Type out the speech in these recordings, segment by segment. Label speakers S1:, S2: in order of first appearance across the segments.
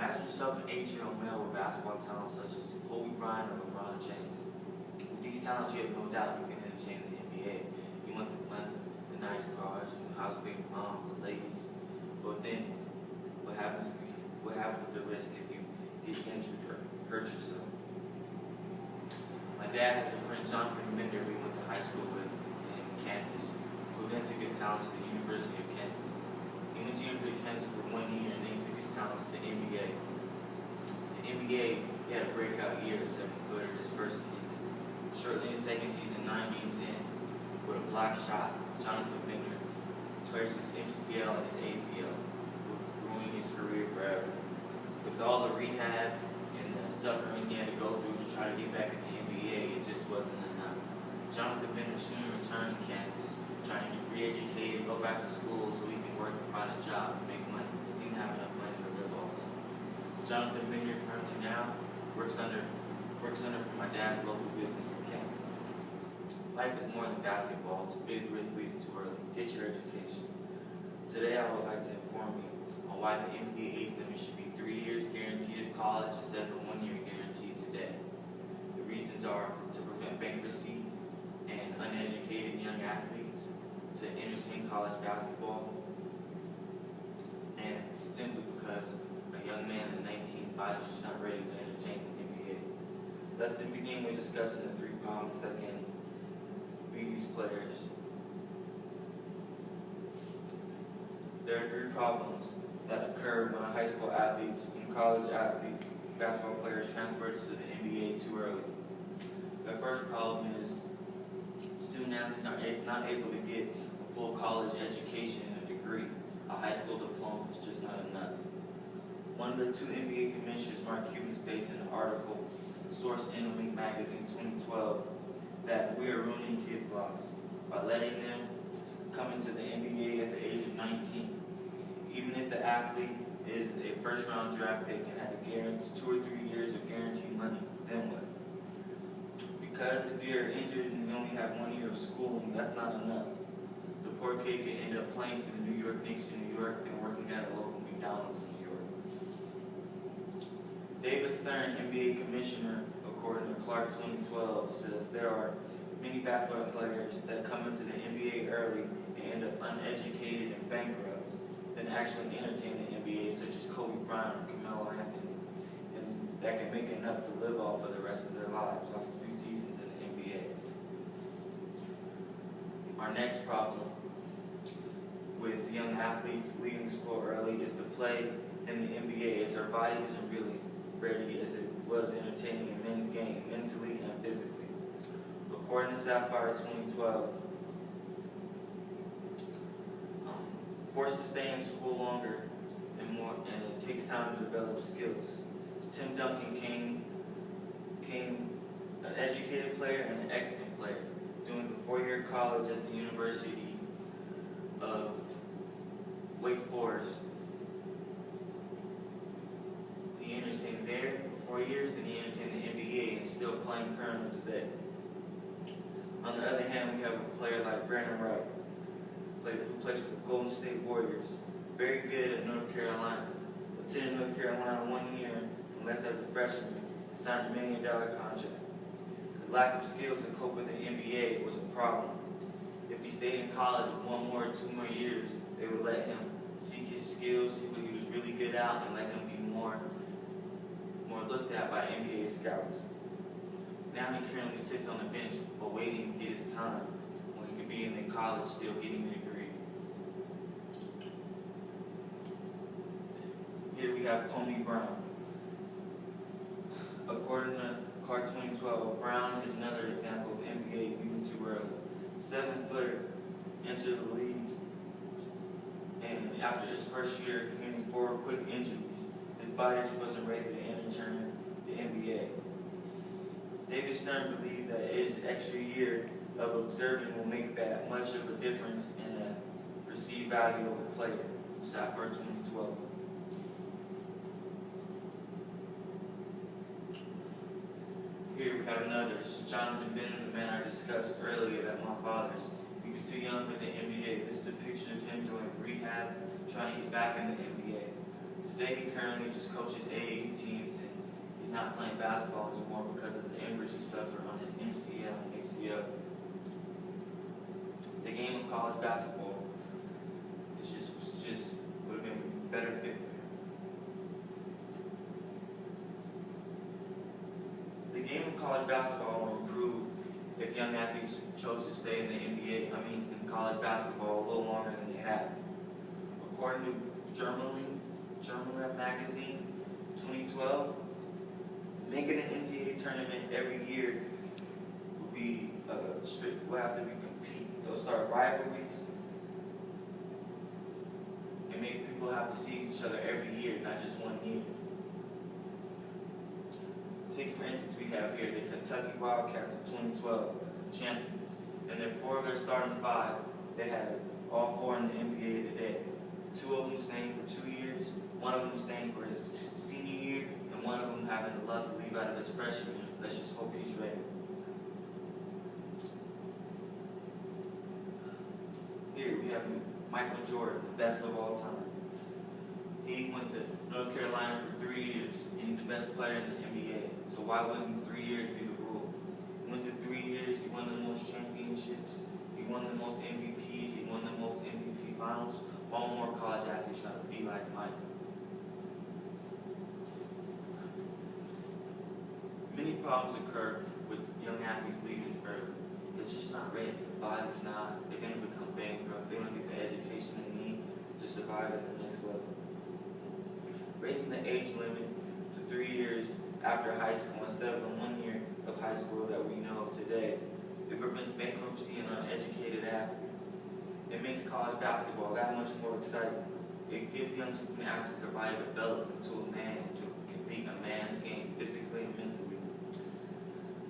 S1: Imagine yourself an 8-year-old male with basketball talent such as Kobe Bryant or LeBron James. With these talents, you have no doubt you can entertain the NBA. You want the money, the nice cars, the house for your mom, the ladies. But then, what happens with the risk if you get injured or hurt yourself? My dad has a friend, Jonathan Bender, we went to high school with in Kansas, who then took his talents to the University of Kansas. He went to the University of Kansas for 1 year and then he took his talents to the NBA. The NBA, he had a breakout year at 7-footer his first season. Shortly in his second season, 9 games in, with a block shot, Jonathan Bender tore his MCL and his ACL, ruining his career forever. With all the rehab and the suffering he had to go through to try to get back in the NBA, it just wasn't enough. Jonathan Bender soon returned to Kansas, trying to get re-educated, go back to school so he can work and find a job and make money, because he didn't have enough money to live off of. Jonathan Bender currently now works under for my dad's local business in Kansas. Life is more than basketball. It's a big risk leaving too early. Get your education. Today I would like to inform you on why the NBA age limit should be 3 years guaranteed as college instead of a 1-year guarantee today. The reasons are to prevent bankruptcy and uneducated young athletes, to entertain college basketball, and simply because a young man in the 19th body is just not ready to entertain the NBA. Let's then begin with discussing the 3 problems that can lead these players. There are 3 problems that occur when high school athletes and college basketball players transfer to the NBA too early. The first problem is student athletes are not able to get a full college education and a degree. A high school diploma is just not enough. One of the 2 NBA commissioners, Mark Cuban, states in an article, sourced in Link Magazine 2012, that we are ruining kids' lives by letting them come into the NBA at the age of 19. Even if the athlete is a first-round draft pick and had a guarantee 2 or 3 years of guaranteed money, then what? Because if you're injured and you only have 1 year of schooling, that's not enough. The poor kid can end up playing for the New York Knicks in New York and working at a local McDonald's in New York. David Stern, NBA commissioner, according to Clark 2012, says there are many basketball players that come into the NBA early and end up uneducated and bankrupt than actually entertain the NBA, such as Kobe Bryant or Carmelo Anthony, and that can make enough to live off for the rest of their lives, off a few seasons in the NBA. Our next problem with young athletes leaving school early is to play in the NBA, as their body isn't really ready as it was entertaining a men's game, mentally and physically. According to Sapphire 2012, forced to stay in school longer and more, and it takes time to develop skills. Tim Duncan came an educated player and an excellent player, doing a 4-year college at the University of Wake Forest. He entertained there for 4 years, and he entertained the NBA and still playing currently today. On the other hand, we have a player like Brandon Wright, who plays for the Golden State Warriors. Very good at North Carolina. Attended North Carolina 1 year and left as a freshman and signed a $1 million contract. His lack of skills to cope with the NBA was a problem. If he stayed in college 1 more or 2 more years, they would let him seek his skills, see what he was really good at, and let him be more looked at by NBA scouts. Now he currently sits on the bench while waiting to get his time, when he could be in the college still getting a degree. Here we have Kobe Brown. According to Clark 2012, Brown is another example of NBA leaving too early. 7-footer entered the league, and after his first year committing 4 quick injuries, his body just wasn't ready to enter the NBA. David Stern believed that his extra year of observing will make that much of a difference in the perceived value of a player. Sapphire 2012. Here we have another. This is Jonathan Bender, the man I discussed earlier at my father's. He was too young for the NBA. This is a picture of him doing rehab, trying to get back in the NBA. Today he currently just coaches AAU teams, and he's not playing basketball anymore because of the injuries he suffered on his MCL and ACL. The game of college basketball is just would have been a better fit for him. The game of college basketball will improve if young athletes chose to stay in the NBA, in college basketball a little longer than they have. According to German magazine, 2012, making an NCAA tournament every year will be strict. Will have to be compete. They'll start rivalries and make people have to see each other every year, not just 1 year. Take for instance, we have here the Kentucky Wildcats of 2012 champions, and then 4 of their starting 5, they have all 4 in the NBA today. 2 of them staying for 2 years, 1 of them staying for his senior year, and 1 of them having the luck to leave out of his freshman year. Let's just hope he's ready. Here we have Michael Jordan, the best of all time. He went to North Carolina for 3 years, and he's the best player in the NBA. So why wouldn't 3 years be the rule? He went to 3 years, he won the most championships, he won the most MVPs, he won the most MVP finals. All more college athletes try to be like Mike. Many problems occur with young athletes leaving early. They're just not ready. Their body's not. They're going to become bankrupt. They don't get the education they need to survive at the next level. Raising the age limit to 3 years after high school instead of the 1 year of high school that we know of today, it prevents bankruptcy and uneducated athletes. It makes college basketball that much more exciting. It gives young student athletes the right development to a man to compete in a man's game physically and mentally.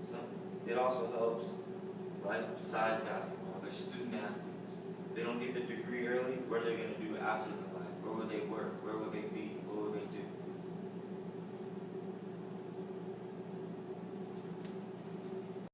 S1: So it also helps life besides basketball. They're student athletes. They don't get the degree early. What are they going to do after their life? Where will they work? Where will they be? What will